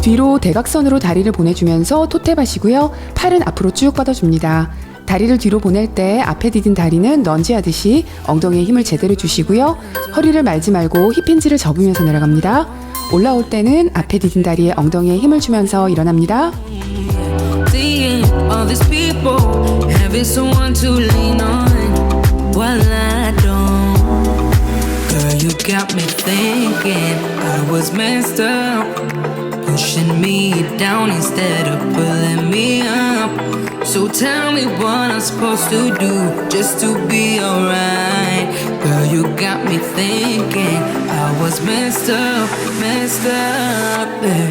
뒤로 대각선으로 다리를 보내주면서 토탭하시고요. 팔은 앞으로 쭉 뻗어줍니다. 다리를 뒤로 보낼 때 앞에 디딘 다리는 런지하듯이 엉덩이에 힘을 제대로 주시고요. 허리를 말지 말고 힙힌지를 접으면서 내려갑니다. 올라올 때는 앞에 디딘 다리에 엉덩이에 힘을 주면서 일어납니다. Seeing all these people, having someone to lean on while I don't. Girl, you got me thinking I was messed up, pushing me down instead of pulling me up. So tell me what I'm supposed to do just to be alright. Girl, you got me thinking I was messed up, yeah.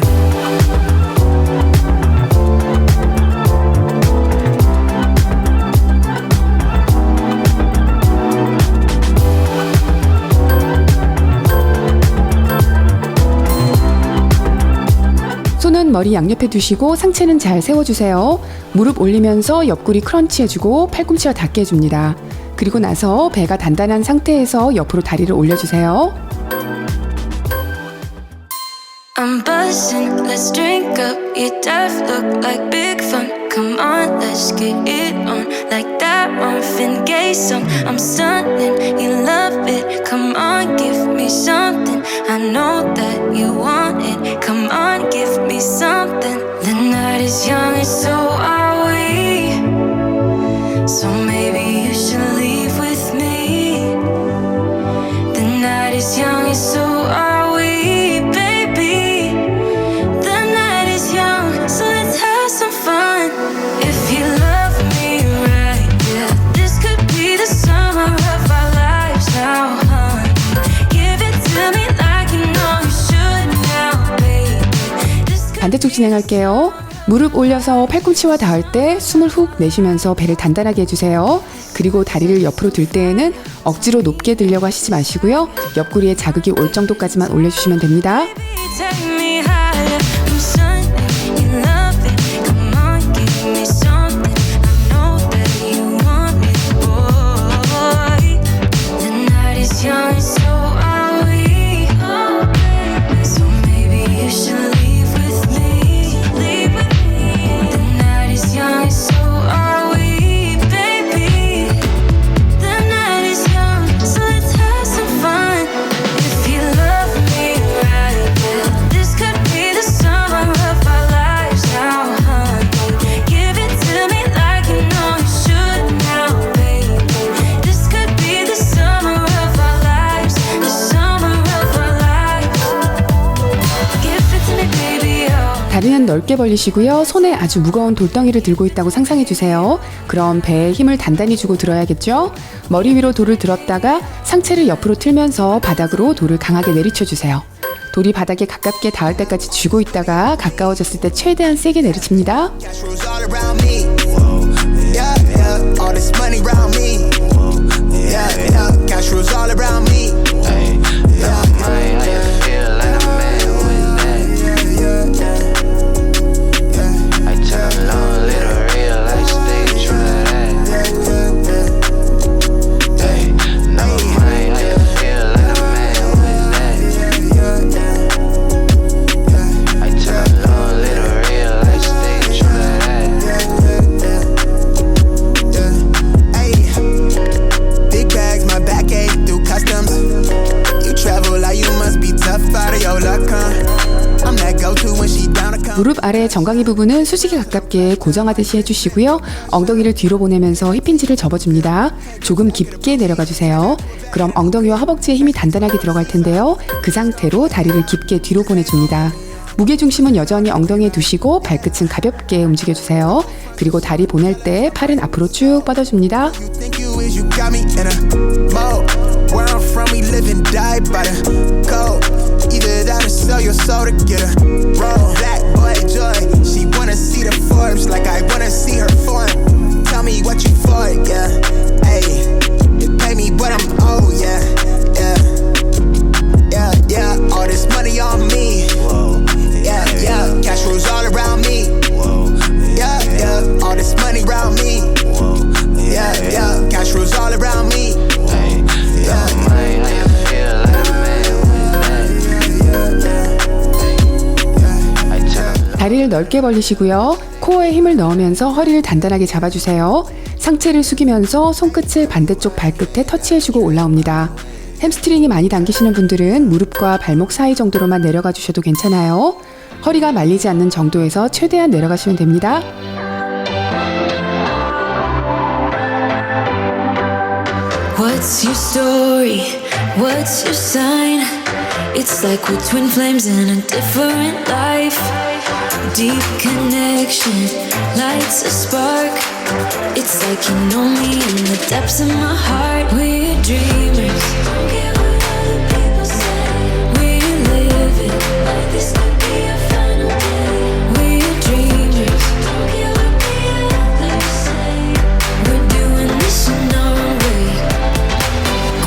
손은 머리 양옆에 두시고 상체는 잘 세워주세요. 무릎 올리면서 옆구리 크런치 해주고 팔꿈치와 닿게 해줍니다. 그리고 나서 배가 단단한 상태에서 옆으로 다리를 올려주세요. I'm buzzing, let's drink up. Your death look like big fun. Come on, let's get it on. Like that Marvin Gaye song. I'm stunning, you love it. Come on, give me something. I know that you want it. Come on, give me something. The night is young and so are we. So maybe you should leave with me. The night is young and so are we, baby. The night is young, so let's have some fun. If you love me right, yeah, this could be the summer of our lives now, honey. Give it to me like you know you should now, baby. This could 반대쪽 진행할게요. 무릎 올려서 팔꿈치와 닿을 때 숨을 훅 내쉬면서 배를 단단하게 해주세요. 그리고 다리를 옆으로 들 때에는 억지로 높게 들려고 하시지 마시고요. 옆구리에 자극이 올 정도까지만 올려주시면 됩니다. take me higher. I'm Sunday, you love it. Come on, give me something. I know that you want it, boy. The night is young, so are we. So maybe you should leave with me. Leave with me. The night is young, so are we, baby. The night is young, so let's have some fun. If you love me right, yeah, this could be 눈 넓게 벌리시고요. 손에 아주 무거운 돌덩이를 들고 있다고 상상해주세요. 그럼 배에 힘을 단단히 주고 들어야겠죠? 머리 위로 돌을 들었다가 상체를 옆으로 틀면서 바닥으로 돌을 강하게 내리쳐주세요. 돌이 바닥에 가깝게 닿을 때까지 쥐고 있다가 가까워졌을 때 최대한 세게 내리칩니다. Cash rules all around me. Yeah, yeah. All this money around me. Yeah, yeah. Cash rules all around me. Yeah, How you feel like a man with that? I tell them long, little real, I stay true to that. Hey, no mind, how you feel like a man with that? I tell them long, little real, I stay true to that. Hey, big bags, my back ache through customs. You travel like you must be tough out of your luck, huh? I'm that go-to when she down to come. 무릎 아래 정강이 부분은 수직에 가깝게 고정하듯이 해주시고요. 엉덩이를 뒤로 보내면서 힙힌지를 접어줍니다. 조금 깊게 내려가 주세요. 그럼 엉덩이와 허벅지에 힘이 단단하게 들어갈 텐데요. 그 상태로 다리를 깊게 뒤로 보내줍니다. 무게중심은 여전히 엉덩이에 두시고 발끝은 가볍게 움직여주세요. 그리고 다리 보낼 때 팔은 앞으로 쭉 뻗어줍니다. You think you is, you got me in a mode. Where I'm from, we live and die by the code. Either that or sell your soul to get a roll. Black boy joy, she wanna see the Forbes like I wanna see her form. Tell me what you for, yeah. Hey, you pay me what I'm owed, yeah, yeah, yeah, yeah. All this money on me, yeah, yeah. Cash rules all around me, yeah, yeah. All this money around me, yeah, yeah. Cash rules all around me, yeah. Mind, how you feel like a man with that? I tell them 다리를 넓게 벌리시고요. 코어에 힘을 넣으면서 허리를 단단하게 잡아주세요. 상체를 숙이면서 손끝을 반대쪽 발끝에 터치해주고 올라옵니다. 햄스트링이 많이 당기시는 분들은 무릎과 발목 사이 정도로만 내려가 주셔도 괜찮아요. 허리가 말리지 않는 정도에서 최대한 내려가시면 됩니다. What's your story? What's your sign? It's like we're twin flames in a different life. Deep connection lights a spark. It's like you know me in the depths of my heart. We're dreamers. Don't care what other people say. We live it like this could be a final day. We're dreamers. Don't care what the others say. We're doing this in our own way.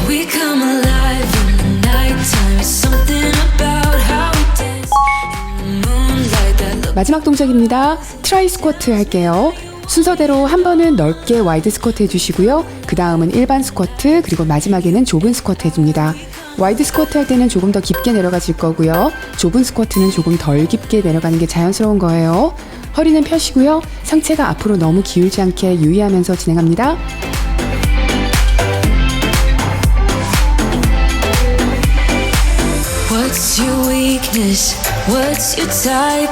We come alive in the nighttime. It's something about how we dance in the moonlight that looks. 마지막 동작입니다. 트라이 스쿼트 할게요. 순서대로 한 번은 넓게 와이드 스쿼트 해주시고요. 그 다음은 일반 스쿼트, 그리고 마지막에는 좁은 스쿼트 해줍니다. 와이드 스쿼트 할 때는 조금 더 깊게 내려가실 거고요. 좁은 스쿼트는 조금 덜 깊게 내려가는 게 자연스러운 거예요. 허리는 펴시고요. 상체가 앞으로 너무 기울지 않게 유의하면서 진행합니다. What's your weakness? What's your type?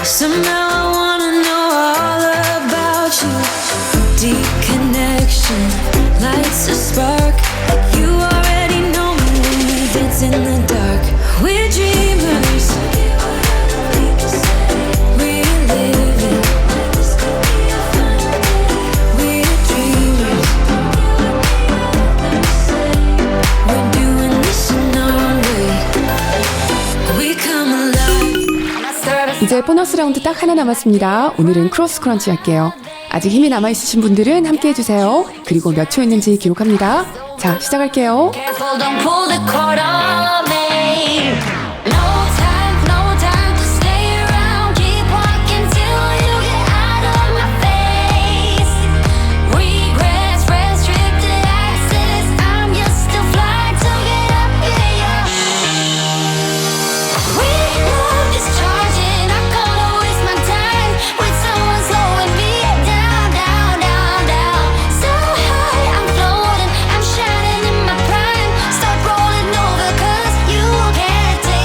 Somehow I wanna know all about you. Deep connection lights a spark. You already know me when we dance in the dark. We're dreamers. We live it. We're dreamers. We're doing this in our own way. We come alive. 이제 보너스 라운드 딱 하나 남았습니다. 오늘은 크로스 크런치 할게요. 아직 힘이 남아있으신 분들은 함께 해주세요. 그리고 몇 초 있는지 기록합니다. 자, 시작할게요. Careful, don't pull the cord on me. No time to stay around. Keep walking till you get out of my face. Regrets, restricted access. I'm just a flight to get up in your. We love is charging. I'm gonna waste my time with someone slowing me down, down, down, down. So high, I'm floating. I'm shining in my prime. Start rolling over 'cause you can't take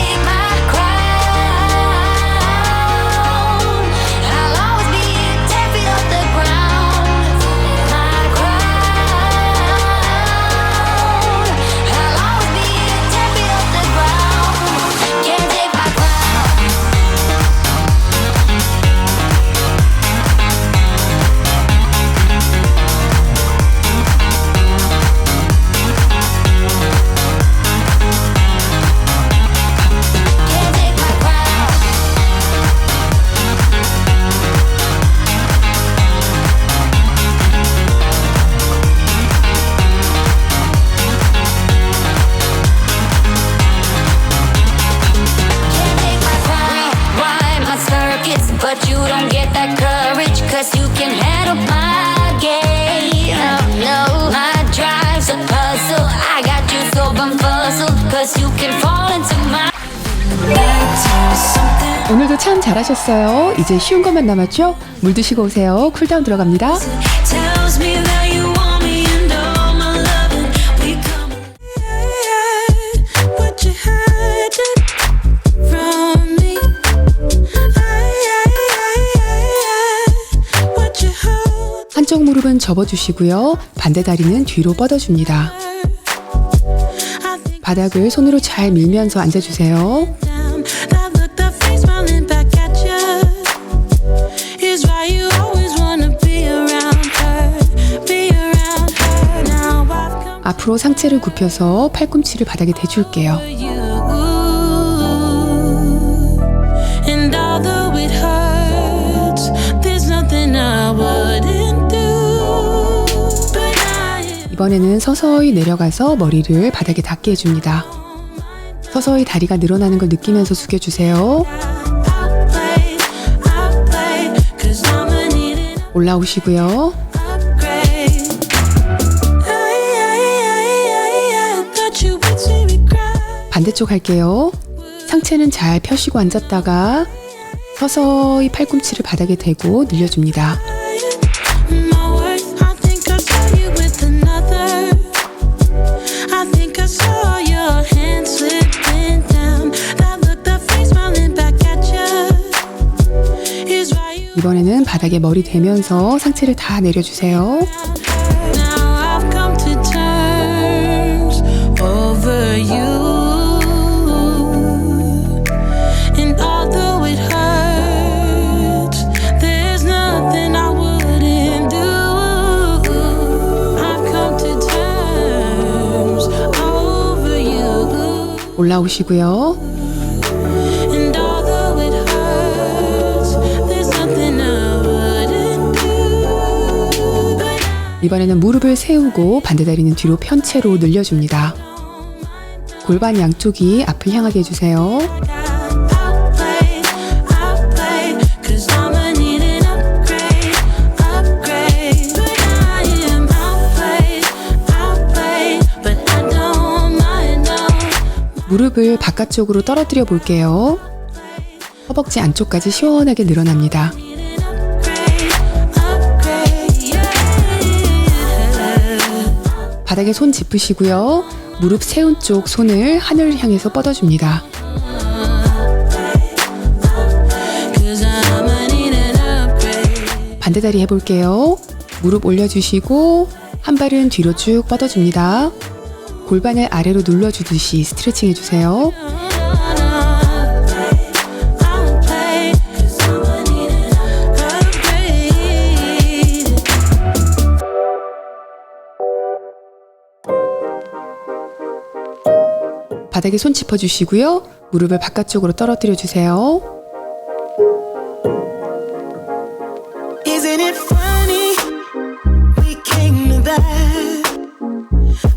us, you can fall into my something. 오늘도 참 잘하셨어요. 이제 쉬운 것만 남았죠? 물 드시고 오세요. 쿨다운 들어갑니다. Tells me that you want me and all my loving. We come what you hide from me. What you hold 한쪽 무릎은 접어주시고요. 반대 다리는 뒤로 뻗어줍니다. 바닥을 손으로 잘 밀면서 앉아주세요. down. That look, that face smiling back at you is why you always wanna be around her, be around her. Now I've come 앞으로 상체를 굽혀서 팔꿈치를 바닥에 대줄게요. for you, and although it hurts, there's nothing I wouldn't do. But I 이번에는 서서히 내려가서 머리를 바닥에 닿게 해줍니다. 서서히 다리가 늘어나는 걸 느끼면서 숙여주세요. I'll play, 'cause I'm a needing 올라오시고요. upgrade. I thought you would see me cry. 반대쪽 할게요. 상체는 잘 펴시고 앉았다가 서서히 팔꿈치를 바닥에 대고 늘려줍니다. My worth, I think I saw you with another. I think I saw your hand slipping down. That look, that face smiling back at you is why you. 이번에는 바닥에 머리 대면서 상체를 다 내려주세요. Now I've come to terms over you. And although it hurts, there's nothing I wouldn't do. I've come to terms over you. 올라오시고요. And although it hurts, there's nothing I wouldn't do. But 이번에는 무릎을 세우고 반대 다리는 뒤로 편 채로 늘려줍니다. 골반 양쪽이 앞을 향하게 해주세요. I'll play, 'cause I'm a needing upgrade. But I am I'll play, but I don't mind, no. 무릎을 바깥쪽으로 떨어뜨려 볼게요. 허벅지 안쪽까지 시원하게 늘어납니다. Needing upgrade, yeah. 바닥에 손 짚으시고요. 무릎 세운 쪽 손을 하늘을 향해서 뻗어줍니다. 'Cause I'm a needing upgrade. 반대 다리 해볼게요. 무릎 올려주시고 한 발은 뒤로 쭉 뻗어줍니다. 골반을 아래로 눌러주듯이 스트레칭 해주세요. I'll play, 'cause I'm a needing upgrade. 바닥에 손 짚어주시고요. 무릎을 바깥쪽으로 떨어뜨려 주세요. Isn't it funny? We came to that.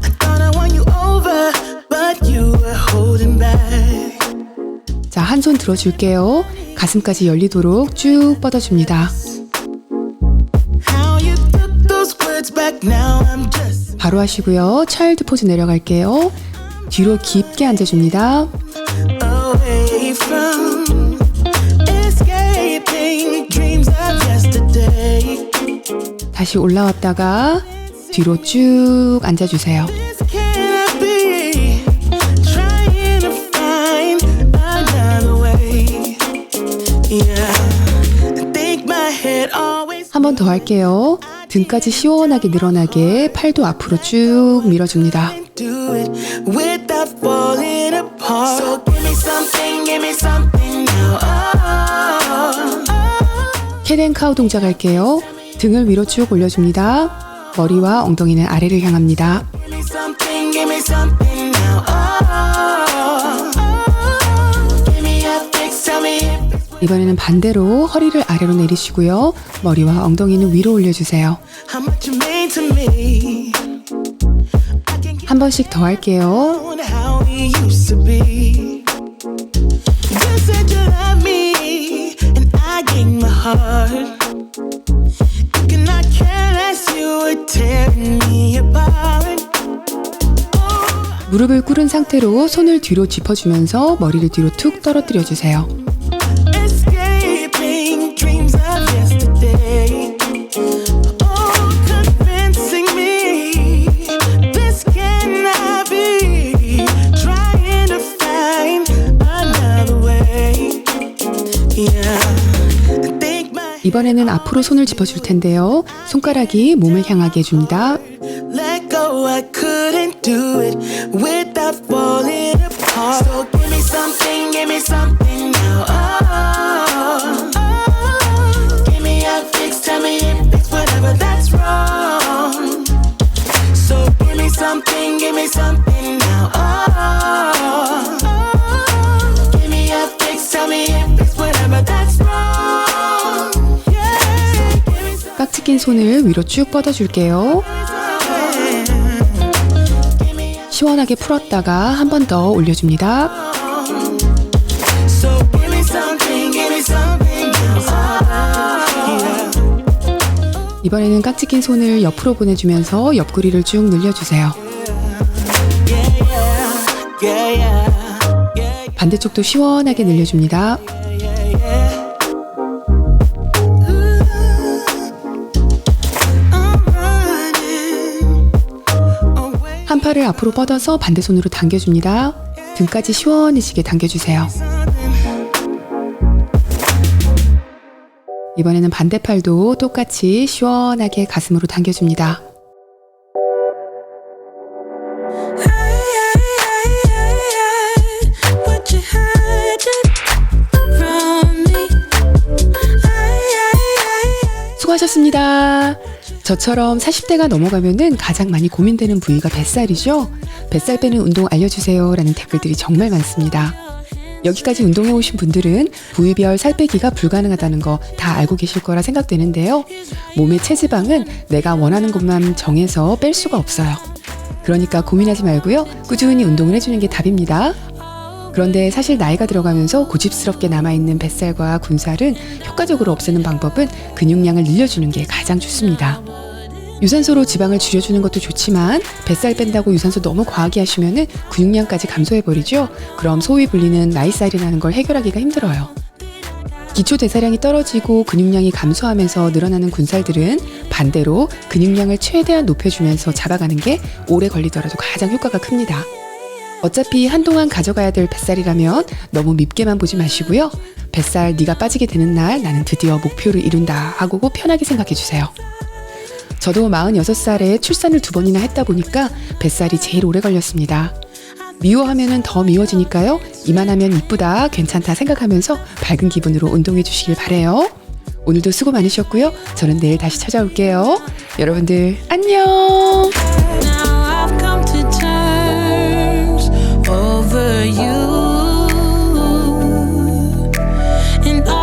I thought I won you over, but you were holding back. 자, 한 손 들어줄게요. 가슴까지 열리도록 쭉 뻗어줍니다. How you took those words back now, I'm just 바로 하시고요. 차일드 포즈 내려갈게요. 뒤로 깊게 앉아줍니다. away from escaping dreams of yesterday. 다시 올라왔다가 뒤로 쭉 앉아주세요. This can't be. Trying to find another way. Yeah, I think my head always 한 번 더 할게요. 등까지 시원하게 늘어나게 팔도 앞으로 쭉 밀어줍니다. do it without falling apart. So give me something now. 캣앤카우 동작 할게요. 등을 위로 쭉 올려줍니다. 머리와 엉덩이는 아래를 향합니다. Give me something now. Give me a fix, tell me if it's 이번에는 반대로 허리를 아래로 내리시고요. 머리와 엉덩이는 위로 올려주세요. how much you mean to me. I can get 한 번씩 더 할게요. on how we used to be. You said you love me, and I gave my heart. You cannot care less, you were tearing me apart. Oh, 무릎을 꿇은 상태로 손을 뒤로 짚어주면서 머리를 뒤로 툭 떨어뜨려 주세요. Escaping dreams of yesterday. Oh, convincing me this cannot be. Trying to find another way. Yeah. I think my 이번에는 앞으로 손을 짚어줄 텐데요. 손가락이 몸을 향하게 해줍니다. let go, I couldn't do it without falling apart. So give me something now. Oh, oh. Give me a fix, tell me if it's whatever that's wrong. So give me something now. Oh, oh. Give me a fix, tell me if it's whatever that's wrong. Yeah. Give me some- 깍지 낀 손을 위로 쭉 뻗어줄게요. 시원하게 풀었다가 한 번 더 올려줍니다. So give me something else. Yeah. 이번에는 깍지 낀 손을 옆으로 보내주면서 옆구리를 쭉 늘려주세요. 반대쪽도 시원하게 늘려줍니다. 한 팔을 앞으로 뻗어서 반대 손으로 당겨줍니다. 등까지 시원해지게 당겨주세요. 이번에는 반대팔도 똑같이 시원하게 가슴으로 당겨줍니다. What you hiding from me? 수고하셨습니다. 저처럼 40대가 넘어가면은 가장 많이 고민되는 부위가 뱃살이죠. 뱃살 빼는 운동 알려주세요 라는 댓글들이 정말 많습니다. 여기까지 운동해 오신 분들은 부위별 살 빼기가 불가능하다는 거 다 알고 계실 거라 생각되는데요. 몸의 체지방은 내가 원하는 것만 정해서 뺄 수가 없어요. 그러니까 고민하지 말고요. 꾸준히 운동을 해주는 게 답입니다. 그런데 사실 나이가 들어가면서 고집스럽게 남아있는 뱃살과 군살은 효과적으로 없애는 방법은 근육량을 늘려주는 게 가장 좋습니다. 유산소로 지방을 줄여주는 것도 좋지만 뱃살 뺀다고 유산소 너무 과하게 하시면은 근육량까지 감소해버리죠. 그럼 소위 불리는 나이살이 나는 걸 해결하기가 힘들어요. 기초 대사량이 떨어지고 근육량이 감소하면서 늘어나는 군살들은 반대로 근육량을 최대한 높여주면서 잡아가는 게 오래 걸리더라도 가장 효과가 큽니다. 어차피 한동안 가져가야 될 뱃살이라면 너무 밉게만 보지 마시고요. 뱃살 네가 빠지게 되는 날 나는 드디어 목표를 이룬다 하고 편하게 생각해주세요. 저도 46살에 출산을 2번이나 했다 보니까 뱃살이 제일 오래 걸렸습니다. 미워하면 더 미워지니까요. 이만하면 이쁘다, 괜찮다 생각하면서 밝은 기분으로 운동해 주시길 바래요. 오늘도 수고 많으셨고요. 저는 내일 다시 찾아올게요. 여러분들 안녕.